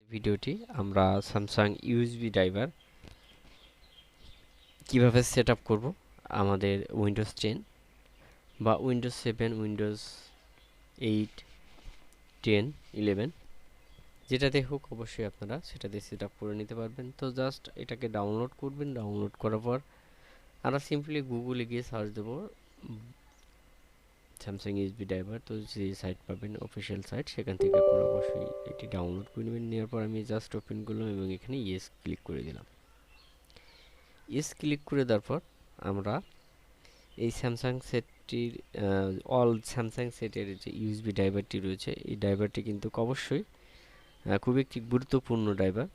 ভিডিওটি আমরা Samsung USB driver কিভাবে সেট আপ করবো আমাদের উইন্ডোজ 10 বা উইন্ডোজ 7, উইন্ডোজ 8, 10, 11 যেটাতে হোক অবশ্যই আপনারা সেটাতে সেট আপ করে নিতে পারবেন। তো জাস্ট এটাকে ডাউনলোড করবেন। ডাউনলোড করার পর আমরা সিম্পলি গুগলে গিয়ে সার্চ দেবো স্যামসাং ইউএসবি ড্রাইভার। তো যে সাইট পাবেন অফিসিয়াল সাইট, সেখান থেকে আপনারা অবশ্যই এটি ডাউনলোড করে নেবেন। নেওয়ার পর আমি জাস্ট ওপেন করলাম এবং এখানে ইয়েস ক্লিক করে দিলাম। ইয়েস ক্লিক করে দেওয়ার পর আমরা এই স্যামসাং সেটটির অল স্যামসাং সেটের যে ইউএসবি ড্রাইভারটি রয়েছে, এই ড্রাইভারটি কিন্তু অবশ্যই খুব একটি গুরুত্বপূর্ণ ড্রাইভার।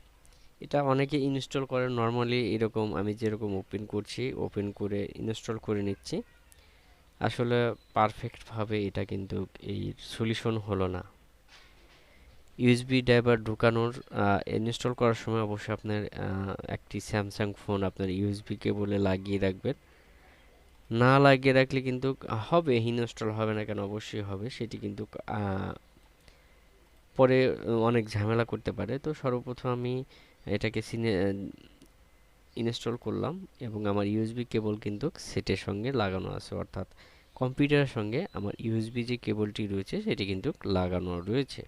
এটা অনেকে ইনস্টল করে নর্মালি, এরকম আমি যেরকম ওপেন করছি, ওপেন করে ইনস্টল করে নিচ্ছি। আসলে পারফেক্টভাবে এটা কিন্তু এই সলিউশন হলো না। ইউএসবি ড্রাইভার ঢোকানোর ইনস্টল করার সময় অবশ্যই আপনার একটি স্যামসাং ফোন আপনার ইউএসবি কেবলে লাগিয়ে রাখবেন। না লাগিয়ে রাখলে কিন্তু হবে, ইনস্টল হবে না কেন, অবশ্যই হবে। সেটি কিন্তু পরে অনেক ঝামেলা করতে পারে। তো সর্বপ্রথম আমি এটাকে ইনস্টল করলাম এবং আমার ইউএসবি কেবল কিন্তু সেটের সঙ্গে লাগানো আছে, অর্থাৎ কম্পিউটারের সঙ্গে আমার ইউএসবি যে কেবলটি রয়েছে সেটি কিন্তু লাগানো রয়েছে।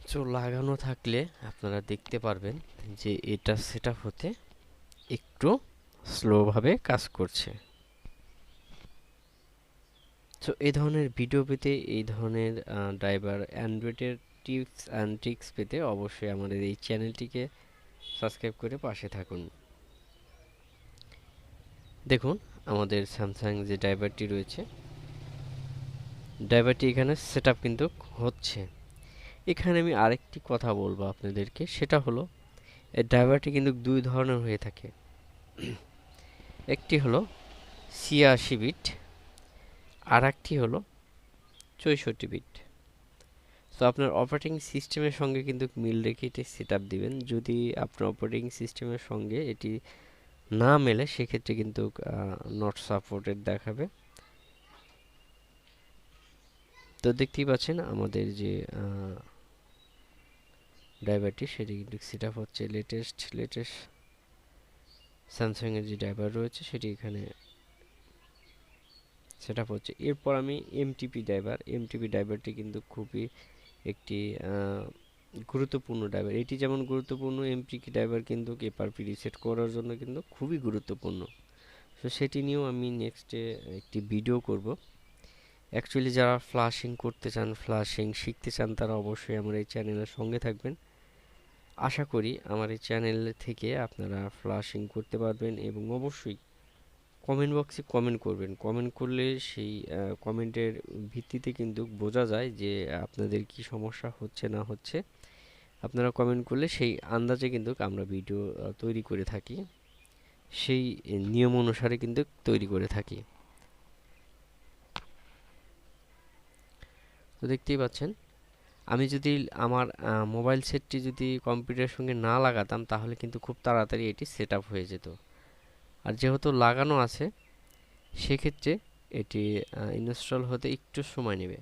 তো লাগানো থাকলে আপনারা দেখতে পারবেন যে এটা সেট আপ হতে একটু স্লোভাবে কাজ করছে। তো এই ধরনের ভিডিও পেতে, এই ধরনের ড্রাইভার অ্যান্ড্রয়েডের টিপস অ্যান্ড ট্রিক্স পেতে অবশ্যই আমাদের এই চ্যানেলটিকে সাবস্ক্রাইব করে পাশে থাকুন। দেখুন আমাদের স্যামসাং যে ড্রাইভারটি রয়েছে, ড্রাইভারটি এখানে সেট আপ কিন্তু হচ্ছে। এখানে আমি আরেকটি কথা বলবো আপনাদেরকে, সেটা হলো এই ড্রাইভারটি কিন্তু দুই ধরনের হয়ে থাকে। একটি হলো ৮৬ বিট, আর একটি হলো ৬৪ বিট। তো আপনার অপারেটিং সিস্টেমের সঙ্গে কিন্তু মিল রেখে এটি সেট আপ দিবেন। যদি আপনার অপারেটিং সিস্টেমের সঙ্গে এটি না মেলে, সেক্ষেত্রে কিন্তু নট সাপোর্টেড দেখাবে। তো দেখতেই পাচ্ছেন আমাদের যে ড্রাইভারটি সেটি কিন্তু সেট আপ হচ্ছে। লেটেস্ট স্যামসাংয়ের যে ড্রাইভার রয়েছে সেটি এখানে সেট আপ হচ্ছে। এরপর আমি এমটিপি ড্রাইভারটি কিন্তু খুবই একটি গুরুত্বপূর্ণ ড্রাইভার। এটি যেমন গুরুত্বপূর্ণ, এমটিপি ড্রাইভার কিন্তু এফআরপি রিসেট করার জন্য কিন্তু খুবই গুরুত্বপূর্ণ। তো সেটি নিয়েও আমি নেক্সটে একটি ভিডিও করব। অ্যাকচুয়ালি যারা ফ্লাশিং করতে চান, ফ্লাশিং শিখতে চান, তারা অবশ্যই আমার এই চ্যানেলের সঙ্গে থাকবেন। আশা করি আমার এই চ্যানেল থেকে আপনারা ফ্লাশিং করতে পারবেন এবং অবশ্যই কমেন্ট বক্সে কমেন্ট করবেন। কমেন্ট করলে সেই কমেন্টের ভিত্তিতে কিন্তু বোঝা যায় যে আপনাদের কি সমস্যা হচ্ছে না হচ্ছে। আপনারা কমেন্ট করলে সেই আন্দাজে কিন্তু আমরা ভিডিও তৈরি করে থাকি, সেই নিয়ম অনুসারে কিন্তু তৈরি করে থাকি। তো দেখতেই পাচ্ছেন, আমি যদি আমার মোবাইল সেটটি যদি কম্পিউটারের সঙ্গে না লাগাতাম, তাহলে কিন্তু খুব তাড়াতাড়ি এটি সেট আপ হয়ে যেত। আর যেহেতু লাগানো আছে, সেক্ষেত্রে এটি ইনস্টল হতে একটু সময় নেবে।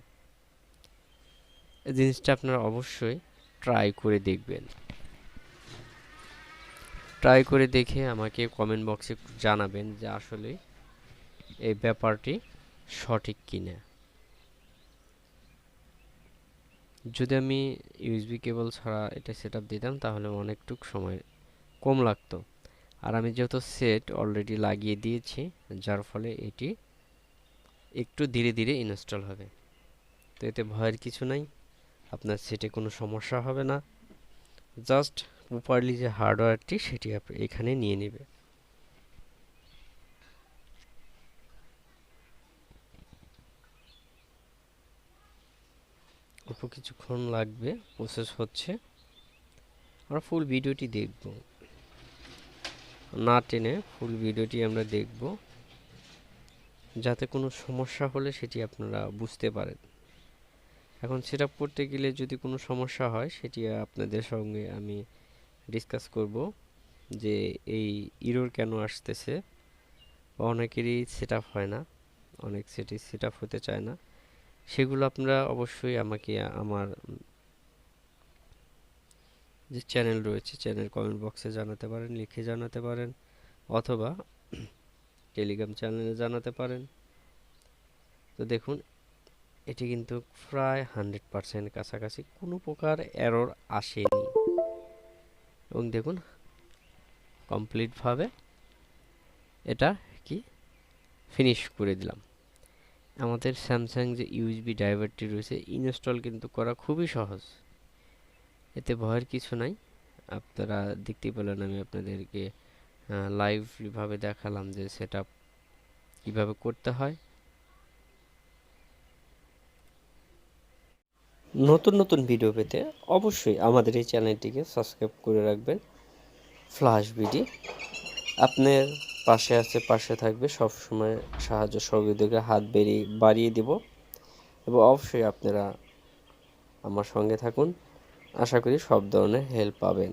এই জিনিসটা আপনারা অবশ্যই ট্রাই করে দেখবেন। ট্রাই করে দেখে আমাকে কমেন্ট বক্সে জানাবেন যে আসলে এই ব্যাপারটি সঠিক কিনা। যদি আমি ইউএসবি কেবল ছাড়া এটা সেট আপ দিতাম, তাহলে অনেকটুক সময় কম লাগতো। আর আমি যেহেতু সেট অলরেডি লাগিয়ে দিয়েছি, যার ফলে এটি একটু ধীরে ধীরে ইনস্টল হবে। তো এতে ভয়ের কিছু নাই, আপনার সেটে কোনো সমস্যা হবে না। জাস্ট প্রপারলি যে হার্ডওয়্যারটি সেটি এখানে নিয়ে নেবে। অল্প কিছুক্ষণ লাগবে, প্রসেস হচ্ছে। আমরা ফুল ভিডিওটি দেখব, না টেনে ফুল ভিডিওটি আমরা দেখব, যাতে কোনো সমস্যা হলে সেটি আপনারা বুঝতে পারেন। এখন সেট আপ করতে গেলে যদি কোনো সমস্যা হয়, সেটি আপনাদের সঙ্গে আমি ডিসকাস করব যে এই ইরর কেন আসতেছে। অনেকেরই সেট আপ হয় না, অনেক সেটই সেট আপ হতে চায় না। সেগুলো আপনারা অবশ্যই আমাকে আমার যে চ্যানেল রয়েছে চ্যানেল কমেন্ট বক্সে জানাতে পারেন, লিখে জানাতে পারেন, অথবা টেলিগ্রাম চ্যানেলে জানাতে পারেন। তো দেখুন এটি কিন্তু প্রায় 100% কাছাকাছি, কোনো প্রকার এরর আসেনি। এবং দেখুন কমপ্লিটভাবে এটা কি ফিনিশ করে দিলাম। আমাদের স্যামসাং যে ইউএসবি ড্রাইভারটি রয়েছে ইনস্টল কিন্তু করা খুবই সহজ, এতে ভয়ের কিছু নাই। আপনারা দেখতেই পেলেন আমি আপনাদেরকে লাইভভাবে দেখালাম যে সেটআপ কিভাবে করতে হয়। নতুন নতুন ভিডিও পেতে অবশ্যই আমাদের এই চ্যানেলটিকে সাবস্ক্রাইব করে রাখবেন। ফ্লাশ বিডি আপনার পাশে আছে, পাশে থাকবে, সব সময় সাহায্য সহযোগিতার হাত বাড়িয়ে দিব এবং অবশ্যই আপনারা আমার সঙ্গে থাকুন। আশা করি সব ধরনের হেল্প পাবেন।